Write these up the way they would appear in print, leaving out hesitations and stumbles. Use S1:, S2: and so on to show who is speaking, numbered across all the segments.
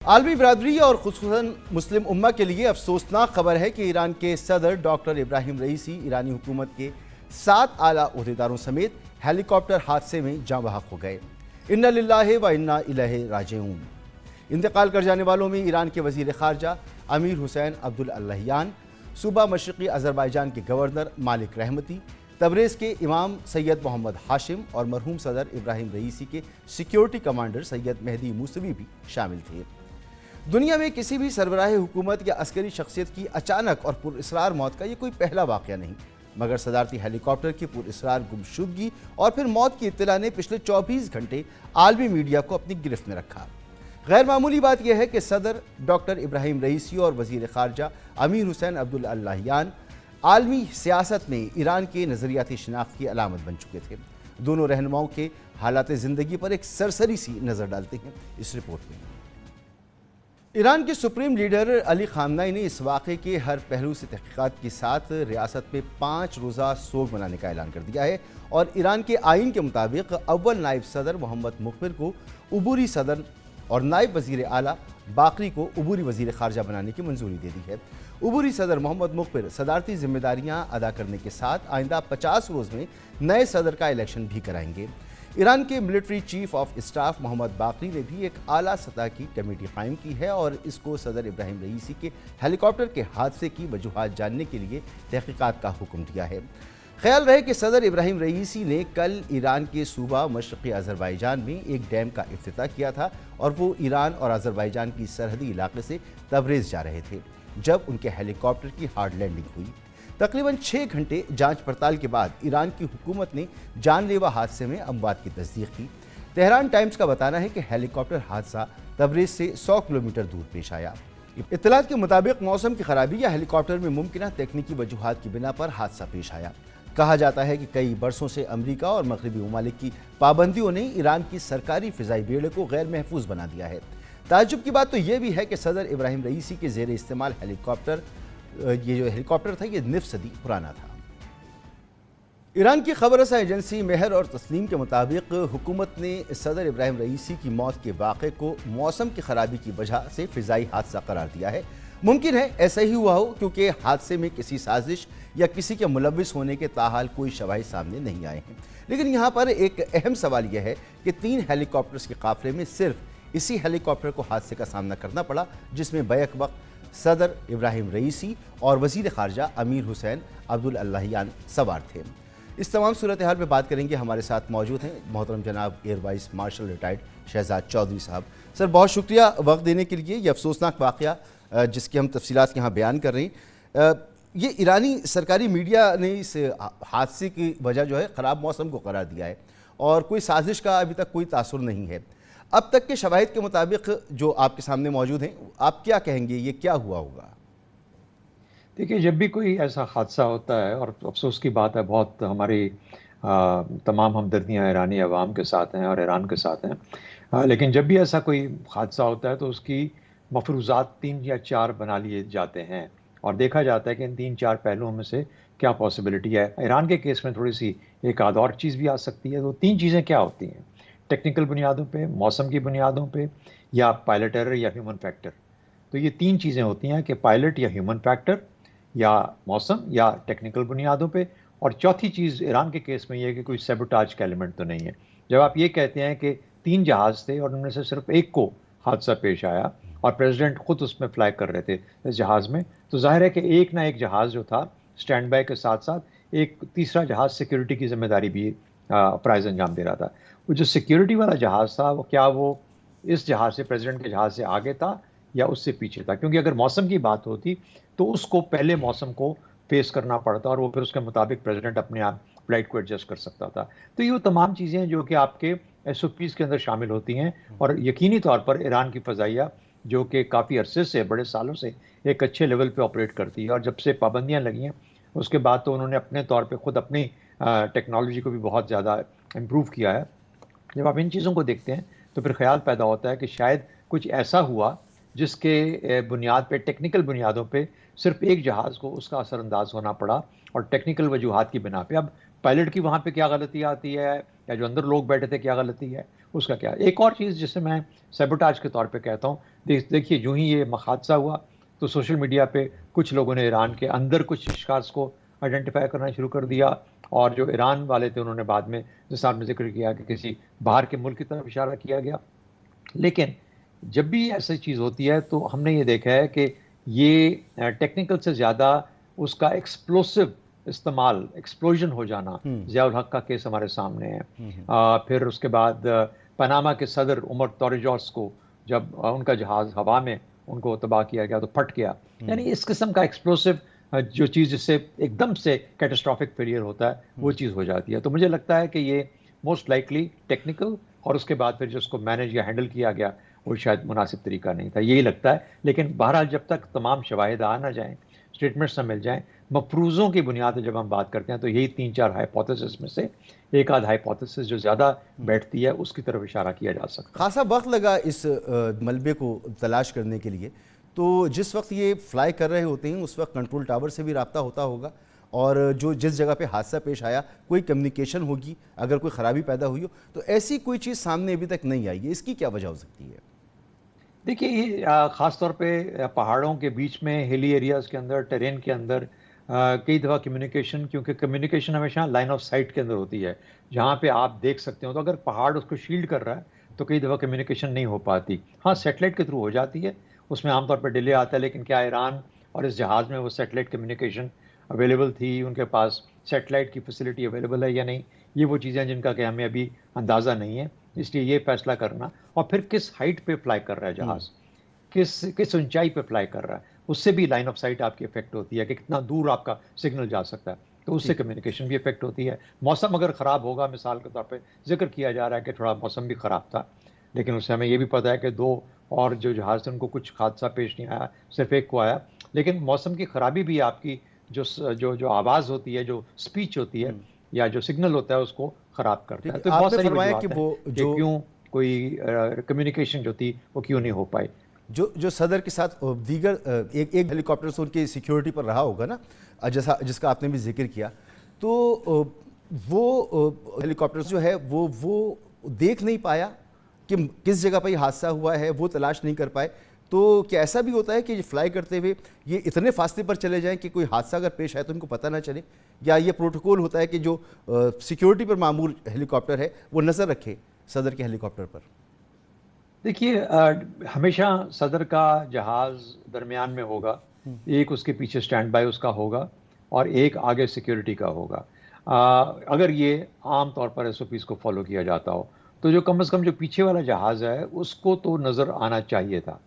S1: عالمی برادری اور خصوصاً مسلم امہ کے لیے افسوسناک خبر ہے کہ ایران کے صدر ڈاکٹر ابراہیم رئیسی ایرانی حکومت کے 7 اعلیٰ عہدیداروں سمیت ہیلی کاپٹر حادثے میں جاں بحق ہو گئے۔ انا للہ و انا الیہ راجعون۔ انتقال کر جانے والوں میں ایران کے وزیر خارجہ امیر حسین عبداللہیان، صوبہ مشرقی آذربائیجان کے گورنر مالک رحمتی، تبریز کے امام سید محمد ہاشم اور مرحوم صدر ابراہیم رئیسی کے سیکیورٹی کمانڈر سید مہدی موسوی بھی شامل تھے۔ دنیا میں کسی بھی سربراہ حکومت یا عسکری شخصیت کی اچانک اور پراسرار موت کا یہ کوئی پہلا واقعہ نہیں، مگر صدارتی ہیلی کاپٹر کی پراسرار گمشدگی اور پھر موت کی اطلاع نے پچھلے 24 گھنٹے عالمی میڈیا کو اپنی گرفت میں رکھا۔ غیر معمولی بات یہ ہے کہ صدر ڈاکٹر ابراہیم رئیسی اور وزیر خارجہ امیر حسین عبداللہیان عالمی سیاست میں ایران کے نظریاتی شناخت کی علامت بن چکے تھے۔ دونوں رہنماؤں کے حالات زندگی پر ایک سرسری سی نظر ڈالتے ہیں اس رپورٹ میں۔ ایران کے سپریم لیڈر علی خامنہئی نے اس واقعے کے ہر پہلو سے تحقیقات کے ساتھ ریاست میں 5 روزہ سوگ منانے کا اعلان کر دیا ہے اور ایران کے آئین کے مطابق اول نائب صدر محمد مخبر کو عبوری صدر اور نائب وزیر اعلیٰ باقری کو عبوری وزیر خارجہ بنانے کی منظوری دے دی ہے۔ عبوری صدر محمد مخبر صدارتی ذمہ داریاں ادا کرنے کے ساتھ آئندہ 50 روز میں نئے صدر کا الیکشن بھی کرائیں گے۔ ایران کے ملٹری چیف آف اسٹاف محمد باقری نے بھی ایک اعلیٰ سطح کی کمیٹی قائم کی ہے اور اس کو صدر ابراہیم رئیسی کے ہیلی کاپٹر کے حادثے کی وجوہات جاننے کے لیے تحقیقات کا حکم دیا ہے۔ خیال رہے کہ صدر ابراہیم رئیسی نے کل ایران کے صوبہ مشرقی آذربائیجان میں ایک ڈیم کا افتتاح کیا تھا اور وہ ایران اور آذربائیجان کی سرحدی علاقے سے تبریز جا رہے تھے جب ان کے ہیلی کاپٹر کی ہارڈ لینڈنگ ہوئی۔ تقریباً 6 گھنٹے جانچ پڑتال کے بعد ایران کی حکومت نے جان لیوا حادثے میں اموات کی تصدیق کی۔ تہران ٹائمز کا بتانا ہے کہ ہیلی کاپٹر حادثہ تبریز سے 100 کلومیٹر دور پیش آیا۔ اطلاعات کے مطابق موسم کی خرابی یا ہیلی کاپٹر میں ممکنہ تکنیکی وجوہات کی بنا پر حادثہ پیش آیا۔ کہا جاتا ہے کہ کئی برسوں سے امریکہ اور مغربی ممالک کی پابندیوں نے ایران کی سرکاری فضائی بیڑے کو غیر محفوظ بنا دیا ہے۔ تعجب کی بات تو یہ بھی ہے کہ صدر ابراہیم رئیسی کے زیر استعمال یہ جو ہیلی کاپٹر تھا یہ نصف صدی پرانا تھا۔ ایران کی خبر رساں ایجنسی مہر اور تسنیم کے مطابق حکومت نے صدر ابراہیم رئیسی کی موت کے واقعے کو موسم کی خرابی کی وجہ سے فضائی حادثہ قرار دیا ہے۔ ممکن ہے ایسا ہی ہوا ہو کیونکہ حادثے میں کسی سازش یا کسی کے ملوث ہونے کے تاحال کوئی شواہد سامنے نہیں آئے ہیں، لیکن یہاں پر ایک اہم سوال یہ ہے کہ 3 ہیلی کاپٹرز کے قافلے میں صرف اسی ہیلی کاپٹر کو حادثے کا سامنا کرنا پڑا جس میں بیک وقت صدر ابراہیم رئیسی اور وزیر خارجہ امیر حسین عبداللہیان سوار تھے۔ اس تمام صورتحال پہ بات کریں گے، ہمارے ساتھ موجود ہیں محترم جناب air vice marshal retired Shahzad Chaudhry صاحب۔ سر بہت شکریہ وقت دینے کے لیے۔ یہ افسوسناک واقعہ جس کی ہم تفصیلات یہاں بیان کر رہے ہیں، یہ ایرانی سرکاری میڈیا نے اس حادثے کی وجہ جو ہے خراب موسم کو قرار دیا ہے اور کوئی سازش کا ابھی تک کوئی تاثر نہیں ہے۔ اب تک کے شواہد کے مطابق جو آپ کے سامنے موجود ہیں، آپ کیا کہیں گے، یہ کیا ہوا ہوگا؟
S2: دیکھیے، جب بھی کوئی ایسا حادثہ ہوتا ہے، اور افسوس کی بات ہے، بہت ہماری تمام ہمدردیاں ایرانی عوام کے ساتھ ہیں اور ایران کے ساتھ ہیں، لیکن جب بھی ایسا کوئی حادثہ ہوتا ہے تو اس کی مفروضات 3 یا 4 بنا لیے جاتے ہیں اور دیکھا جاتا ہے کہ ان 3-4 پہلوؤں میں سے کیا پاسبلٹی ہے۔ ایران کے کیس میں تھوڑی سی ایک آدھ اور چیز بھی آ سکتی ہے۔ تو 3 چیزیں کیا ہوتی ہیں؟ ٹیکنیکل بنیادوں پہ، موسم کی بنیادوں پہ، یا پائلٹ ایرر یا ہیومن فیکٹر۔ تو یہ 3 چیزیں ہوتی ہیں کہ پائلٹ یا ہیومن فیکٹر یا موسم یا ٹیکنیکل بنیادوں پہ، اور چوتھی چیز ایران کے کیس میں یہ ہے کہ کوئی سیبوٹاج کا ایلیمنٹ تو نہیں ہے۔ جب آپ یہ کہتے ہیں کہ 3 جہاز تھے اور ان میں سے صرف ایک کو حادثہ پیش آیا اور پریزیڈنٹ خود اس میں فلائی کر رہے تھے اس جہاز میں، تو ظاہر ہے کہ ایک نہ ایک جہاز جو تھا سٹینڈ بائی کے ساتھ ساتھ ایک تیسرا جہاز سیکیورٹی کی ذمہ داری بھی پرائز انجام دے رہا تھا۔ وہ جو سیکیورٹی والا جہاز تھا وہ اس جہاز سے، پریزیڈنٹ کے جہاز سے آگے تھا یا اس سے پیچھے تھا؟ کیونکہ اگر موسم کی بات ہوتی تو اس کو پہلے موسم کو فیس کرنا پڑتا اور وہ پھر اس کے مطابق پریزیڈنٹ اپنے آپ فلائٹ کو ایڈجسٹ کر سکتا تھا۔ تو یہ تمام چیزیں جو کہ آپ کے SOPs کے اندر شامل ہوتی ہیں، اور یقینی طور پر ایران کی فضائیہ جو کہ کافی عرصے سے، بڑے سالوں سے ایک اچھے لیول پہ آپریٹ کرتی ہے، اور جب سے پابندیاں لگی ہیں اس کے بعد تو انہوں نے اپنے طور پہ خود اپنی ٹیکنالوجی کو بھی بہت زیادہ امپروو کیا ہے۔ جب آپ ان چیزوں کو دیکھتے ہیں تو پھر خیال پیدا ہوتا ہے کہ شاید کچھ ایسا ہوا جس کے بنیاد پہ، ٹیکنیکل بنیادوں پہ، صرف ایک جہاز کو اس کا اثر انداز ہونا پڑا اور ٹیکنیکل وجوہات کی بنا پہ۔ اب پائلٹ کی وہاں پہ کیا غلطی آتی ہے، یا جو اندر لوگ بیٹھے تھے کیا غلطی ہے اس کا کیا. ایک اور چیز جسے میں سیبوٹاج کے طور پہ کہتا ہوں, دیکھیے جو ہی یہ حادثہ ہوا تو سوشل میڈیا پہ کچھ لوگوں نے ایران کے اندر کچھ اشخاص کو آئیڈینٹیفائی کرنا شروع کر دیا, اور جو ایران والے تھے انہوں نے بعد میں جیسا آپ نے ذکر کیا کہ کسی باہر کے ملک کی طرف اشارہ کیا گیا. لیکن جب بھی ایسی چیز ہوتی ہے تو ہم نے یہ دیکھا ہے کہ یہ ٹیکنیکل سے زیادہ اس کا ایکسپلوسو استعمال, ایکسپلوژن ہو جانا, ضیاء الحق کا کیس ہمارے سامنے ہے. پھر اس کے بعد پاناما کے صدر عمر توریجوس کو جب ان کا جہاز ہوا میں ان کو تباہ کیا گیا تو پھٹ گیا. یعنی اس قسم کا ایکسپلوسو جو چیز جس سے ایک دم سے کیٹاسٹرافک فیلئر ہوتا ہے وہ چیز ہو جاتی ہے. تو مجھے لگتا ہے کہ یہ موسٹ لائکلی ٹیکنیکل, اور اس کے بعد پھر جو اس کو مینیج یا ہینڈل کیا گیا وہ شاید مناسب طریقہ نہیں تھا, یہی لگتا ہے. لیکن بہرحال جب تک تمام شواہد آ نہ جائیں, اسٹیٹمنٹس نہ مل جائیں, مفروضوں کی بنیاد پہ جب ہم بات کرتے ہیں تو یہی 3-4 ہائپوتھیسس میں سے ایک آدھ ہائپوتھیسس جو زیادہ بیٹھتی ہے اس کی طرف اشارہ کیا جا سکتا ہے.
S1: خاصا وقت لگا اس ملبے کو تلاش کرنے کے لیے, تو جس وقت یہ فلائی کر رہے ہوتے ہیں اس وقت کنٹرول ٹاور سے بھی رابطہ ہوتا ہوگا, اور جو جس جگہ پہ حادثہ پیش آیا کوئی کمیونیکیشن ہوگی اگر کوئی خرابی پیدا ہوئی ہو, تو ایسی کوئی چیز سامنے ابھی تک نہیں آئی ہے. اس کی کیا وجہ ہو سکتی ہے؟
S2: دیکھیے یہ خاص طور پہ پہاڑوں کے بیچ میں, ہلی ایریاز کے اندر, ٹرین کے اندر کئی دفعہ کمیونیکیشن, کیونکہ کمیونیکیشن ہمیشہ لائن آف سائٹ کے اندر ہوتی ہے جہاں پہ آپ دیکھ سکتے ہو, تو اگر پہاڑ اس کو شیلڈ کر رہا ہے تو کئی دفعہ کمیونیکیشن نہیں ہو پاتی. ہاں سیٹلائٹ کے تھرو ہو جاتی ہے, اس میں عام طور پہ ڈیلے آتا ہے, لیکن کیا ایران اور اس جہاز میں وہ سیٹلائٹ کمیونیکیشن اویلیبل تھی, ان کے پاس سیٹلائٹ کی فیسلٹی اویلیبل ہے یا نہیں, یہ وہ چیزیں جن کا کہ ہمیں ابھی اندازہ نہیں ہے. اس لیے یہ فیصلہ کرنا, اور پھر کس ہائٹ پہ فلائی کر رہا ہے جہاز, کس اونچائی پہ فلائی کر رہا ہے, اس سے بھی لائن آف سائٹ آپ کی افیکٹ ہوتی ہے کہ کتنا دور آپ کا سگنل جا سکتا ہے, تو اس سے کمیونیکیشن بھی افیکٹ ہوتی ہے. موسم اگر خراب ہوگا, مثال کے طور پہ ذکر کیا جا رہا ہے کہ تھوڑا موسم بھی خراب تھا, لیکن اس سے ہمیں یہ بھی پتہ ہے کہ 2 اور جو جہاز تھے ان کو کچھ حادثہ پیش نہیں آیا, صرف ایک کو آیا. لیکن موسم کی خرابی بھی آپ کی جو آواز ہوتی ہے, جو اسپیچ ہوتی ہے یا جو سگنل ہوتا ہے اس کو خراب کرتا ہے. تو
S1: آپ
S2: بہت
S1: نے
S2: ساری
S1: فرمایا کہ
S2: وجوہات
S1: وہ
S2: ہیں کہ کیوں کوئی کمیونیکیشن جو تھی وہ کیوں نہیں ہو پائی.
S1: جو صدر کے ساتھ دیگر ایک ہیلی کاپٹر سے ان کی سیکیورٹی پر رہا ہوگا نا, جس کا آپ نے بھی ذکر کیا, تو وہ ہیلی کاپٹر جو ہے وہ دیکھ نہیں پایا کہ کس جگہ پہ یہ حادثہ ہوا ہے, وہ تلاش نہیں کر پائے. تو کیا ایسا بھی ہوتا ہے کہ یہ فلائی کرتے ہوئے یہ اتنے فاصلے پر چلے جائیں کہ کوئی حادثہ اگر پیش آئے تو ان کو پتہ نہ چلے, یا یہ پروٹوکول ہوتا ہے کہ جو سیکیورٹی پر معمول ہیلی کاپٹر ہے وہ نظر رکھے صدر کے ہیلی کاپٹر پر؟
S2: دیکھیے ہمیشہ صدر کا جہاز درمیان میں ہوگا, ایک اس کے پیچھے سٹینڈ بائی اس کا ہوگا اور ایک آگے سیکیورٹی کا ہوگا. اگر یہ عام طور پر ایس او پیز کو فالو کیا جاتا ہو تو جو کم از کم جو پیچھے والا جہاز ہے اس کو تو نظر آنا چاہیے تھا.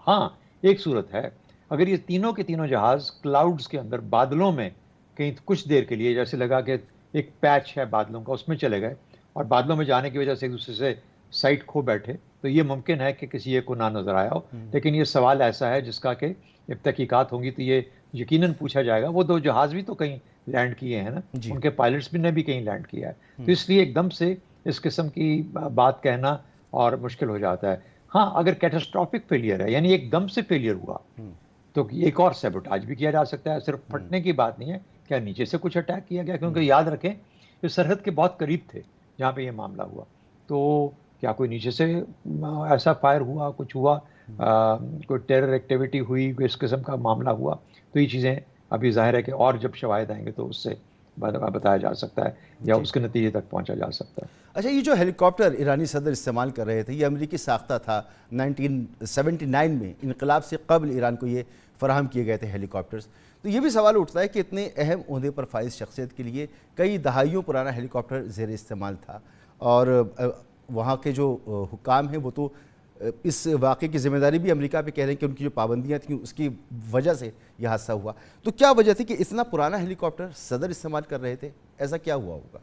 S2: ہاں ایک صورت ہے, اگر یہ تینوں کے تینوں جہاز کلاؤڈز کے اندر بادلوں میں کہیں کچھ دیر کے لیے, جیسے لگا کہ ایک پیچ ہے بادلوں کا, اس میں چلے گئے اور بادلوں میں جانے کی وجہ سے ایک دوسرے سے سائٹ کھو بیٹھے, تو یہ ممکن ہے کہ کسی ایک کو نہ نظر آیا ہو. لیکن یہ سوال ایسا ہے جس کا کہ جب تحقیقات ہوں گی تو یہ یقیناً پوچھا جائے گا. وہ 2 جہاز بھی تو کہیں لینڈ کیے ہیں نا, ان کے پائلٹس بھی نے بھی کہیں لینڈ کیا ہے, تو اس لیے ایک دم سے اس قسم کی بات کہنا اور مشکل ہو جاتا ہے. ہاں اگر کیٹاسٹرافک فیلئر ہے, یعنی ایک دم سے فیلئر ہوا, تو ایک اور سیبوٹاج بھی کیا جا سکتا ہے. صرف پھٹنے کی بات نہیں ہے, کیا نیچے سے کچھ اٹیک کیا گیا, کیونکہ یاد رکھیں یہ سرحد کے بہت قریب تھے جہاں پہ یہ معاملہ ہوا, تو کیا کوئی نیچے سے ایسا فائر ہوا, کچھ ہوا, کوئی ٹیرر ایکٹیویٹی ہوئی, کوئی اس قسم کا معاملہ ہوا, تو یہ چیزیں ابھی ظاہر ہے کہ اور جب شواہد آئیں گے تو اس سے بتایا جا سکتا ہے یا اس کے نتیجے تک پہنچا جا سکتا ہے.
S1: اچھا, یہ جو ہیلی کاپٹر ایرانی صدر استعمال کر رہے تھے یہ امریکی ساختہ تھا. 1979 میں انقلاب سے قبل ایران کو یہ فراہم کیے گئے تھے ہیلی کاپٹرز. تو یہ بھی سوال اٹھتا ہے کہ اتنے اہم عہدے پر فائز شخصیت کے لیے کئی دہائیوں پرانا ہیلی کاپٹر زیر استعمال تھا, اور وہاں کے جو حکام ہیں وہ تو اس واقعے کی ذمہ داری بھی امریکہ پہ کہہ رہے ہیں کہ ان کی جو پابندیاں تھیں اس کی وجہ سے یہ حادثہ ہوا. تو کیا وجہ تھی کہ اتنا پرانا ہیلی کاپٹر صدر استعمال کر رہے تھے؟ ایسا کیا ہوا ہوگا؟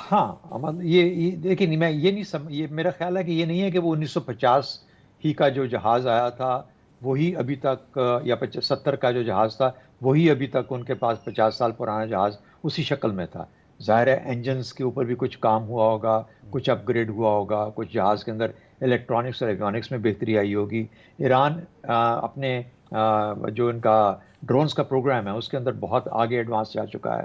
S2: ہاں یہ دیکھیں, میں یہ نہیں یہ میرا خیال ہے کہ یہ نہیں ہے کہ وہ 1950 ہی کا جو جہاز آیا تھا وہی ابھی تک, یا 70 کا جو جہاز تھا وہی ابھی تک ان کے پاس 50 سال پرانا جہاز اسی شکل میں تھا. ظاہر ہے انجنز کے اوپر بھی کچھ کام ہوا ہوگا, کچھ اپ گریڈ ہوا ہوگا, کچھ جہاز کے اندر الیکٹرانکس اور ایلیکٹرانکس میں بہتری آئی ہوگی. ایران اپنے جو ان کا ڈرونز کا پروگرام ہے اس کے اندر بہت آگے ایڈوانس جا چکا ہے.